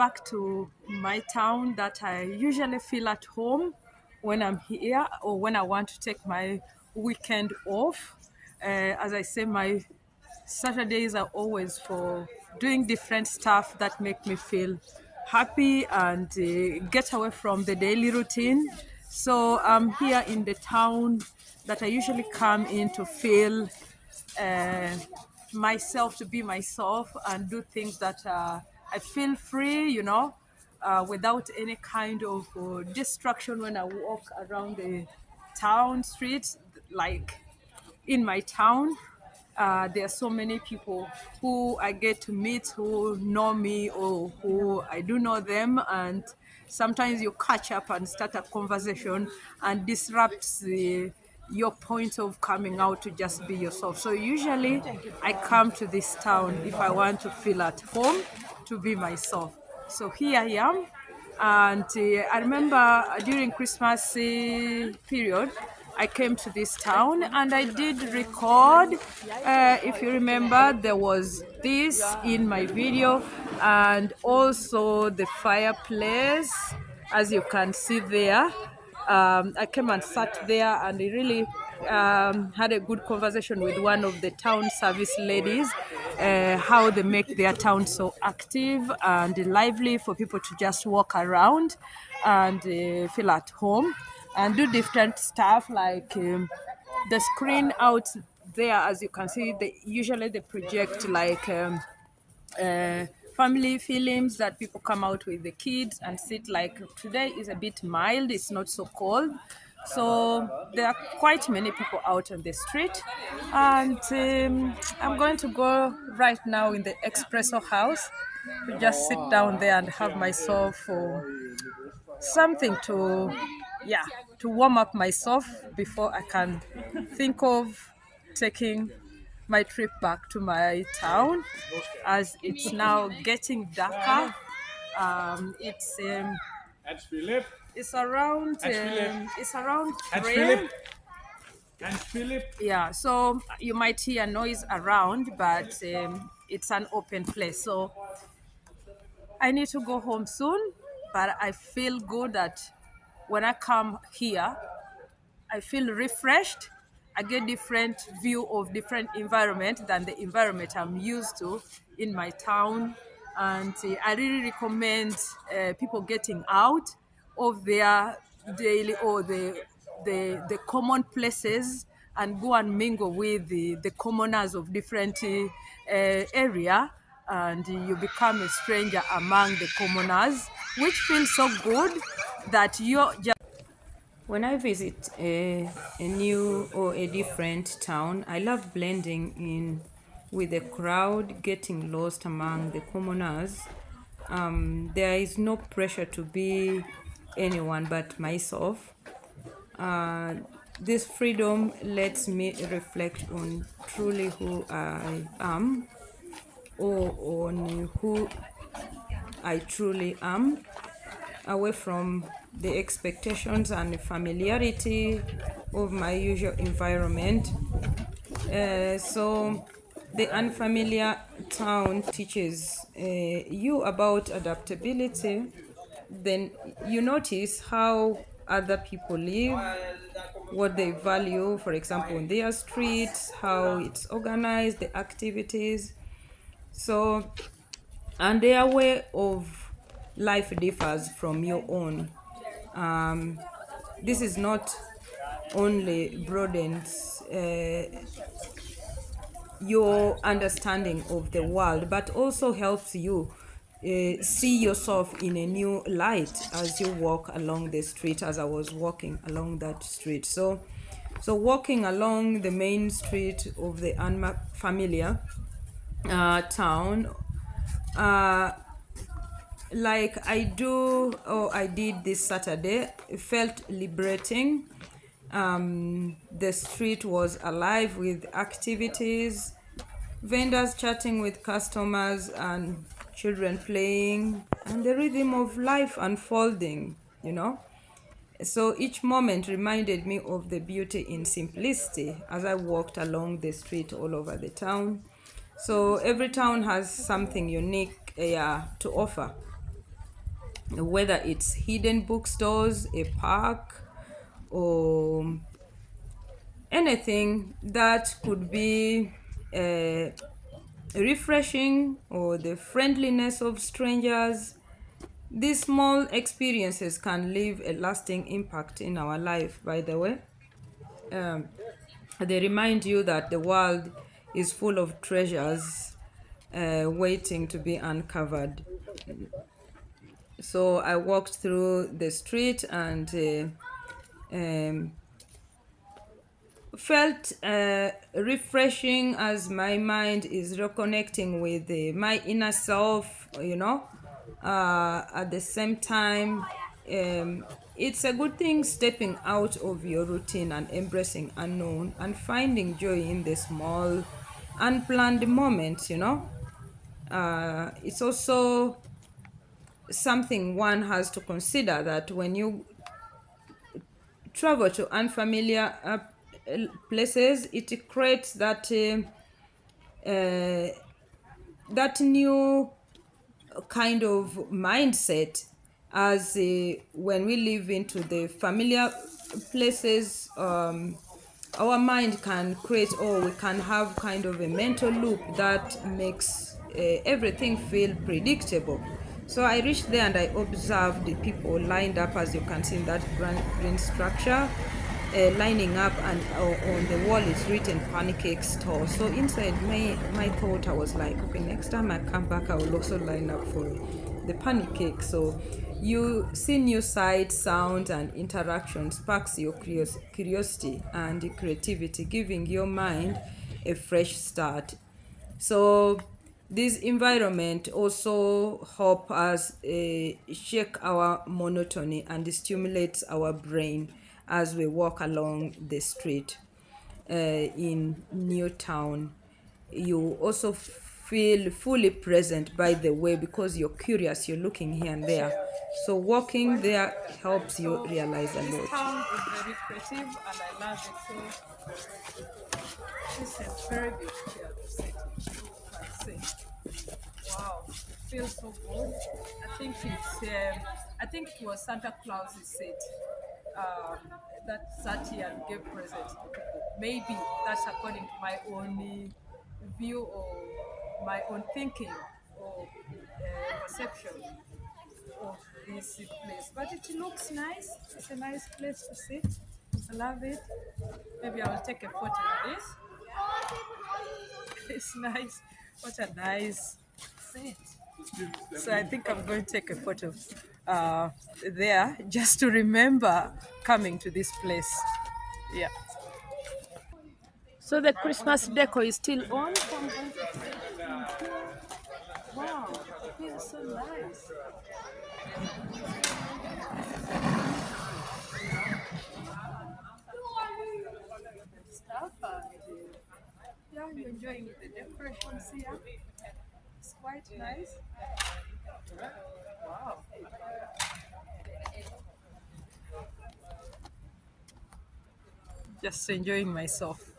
back to my town that I usually feel at home when I'm here or when I want to take my weekend off. As I say, my Saturdays are always for doing different stuff that make me feel happy and get away from the daily routine. So I'm here in the town that I usually come in to feel uh, myself, to be myself and do things that I feel free, without any kind of distraction when I walk around the town streets, like in my town. There are so many people who I get to meet who know me or who I do know them, and sometimes you catch up and start a conversation and disrupts your point of coming out to just be yourself. So usually I come to this town if I want to feel at home, to be myself. So here I am, and I remember during Christmas period, I came to this town and I did record. If you remember, there was this in my video, and also the fireplace, as you can see there. I came and sat there and I really had a good conversation with one of the town service ladies, how they make their town so active and lively for people to just walk around and feel at home and do different stuff like the screen out there, as you can see, usually they project like uh, family films that people come out with the kids and sit. Like today is a bit mild, it's not so cold, so there are quite many people out on the street. And I'm going to go right now in the espresso house to just sit down there and have myself something to, yeah, to warm up myself before I can think of taking my trip back to my town, as it's now getting darker. It's it's around it's around three. Yeah, so you might hear noise around, but it's an open place. So I need to go home soon, but I feel good that when I come here, I feel refreshed. I get different view of different environment than the environment I'm used to in my town, and I really recommend people getting out of their daily or the common places and go and mingle with the commoners of different area, and you become a stranger among the commoners, which feels so good that you're just when I visit a new or a different town, I love blending in with the crowd, getting lost among the commoners. There is no pressure to be anyone but myself. Uh, this freedom lets me reflect on truly who I am or on who I truly am, away from the expectations and familiarity of my usual environment. So, the unfamiliar town teaches you about adaptability. Then you notice how other people live, what they value, for example, on their streets, how it's organized, the activities. So, and their way of life differs from your own. Um, this is not only broadens your understanding of the world, but also helps you see yourself in a new light as you walk along the street, as I was walking along that street. So walking along the main street of the unfamiliar town, uh, like I do or I did this Saturday, it felt liberating. The street was alive with activities, vendors chatting with customers, and children playing, and the rhythm of life unfolding. So each moment reminded me of the beauty in simplicity as I walked along the street all over the town. So every town has something unique to offer. whether it's hidden bookstores, a park, or anything that could be uh, refreshing, or the friendliness of strangers. These small experiences can leave a lasting impact in our life, by the way. Um, they remind you that the world is full of treasures waiting to be uncovered. So I walked through the street and felt refreshing as my mind is reconnecting with my inner self, at the same time. It's a good thing stepping out of your routine and embracing unknown and finding joy in the small unplanned moments. It's also something one has to consider, that when you travel to unfamiliar places, it creates uh, that new kind of mindset, as when we live into the familiar places, our mind can create, or we can have kind of a mental loop that makes everything feel predictable. So I reached there and I observed the people lined up, as you can see in that green structure, lining up, and on the wall is written pancake store. So inside my thought, I was like, okay, next time I come back I will also line up for the pancake. So you see new sights, sounds, and interaction sparks your curiosity and creativity, giving your mind a fresh start. So this environment also help us shake our monotony and stimulates our brain as we walk along the street in Newtown. You also feel fully present, by the way, because you're curious, you're looking here and there. So walking there helps you realize a This lot. town is very creative and I love it. So this is very big here, the city. I say, wow, it feels so good. I think it was Santa Claus who said um, that sat here and gave presents to people. Maybe that's according to my own view or my own thinking or perception of this place. But it looks nice. It's a nice place to sit. I love it. Maybe I will take a photo of this. It's nice. What a nice seat. So I think I'm going to take a photo there just to remember coming to this place. Yeah. So the Christmas decor is still on. So I'm going to take it from here. Wow, it feels so nice. Stuff and yeah, I'm enjoying the decorations here. It's quite nice. Wow. Just enjoying myself.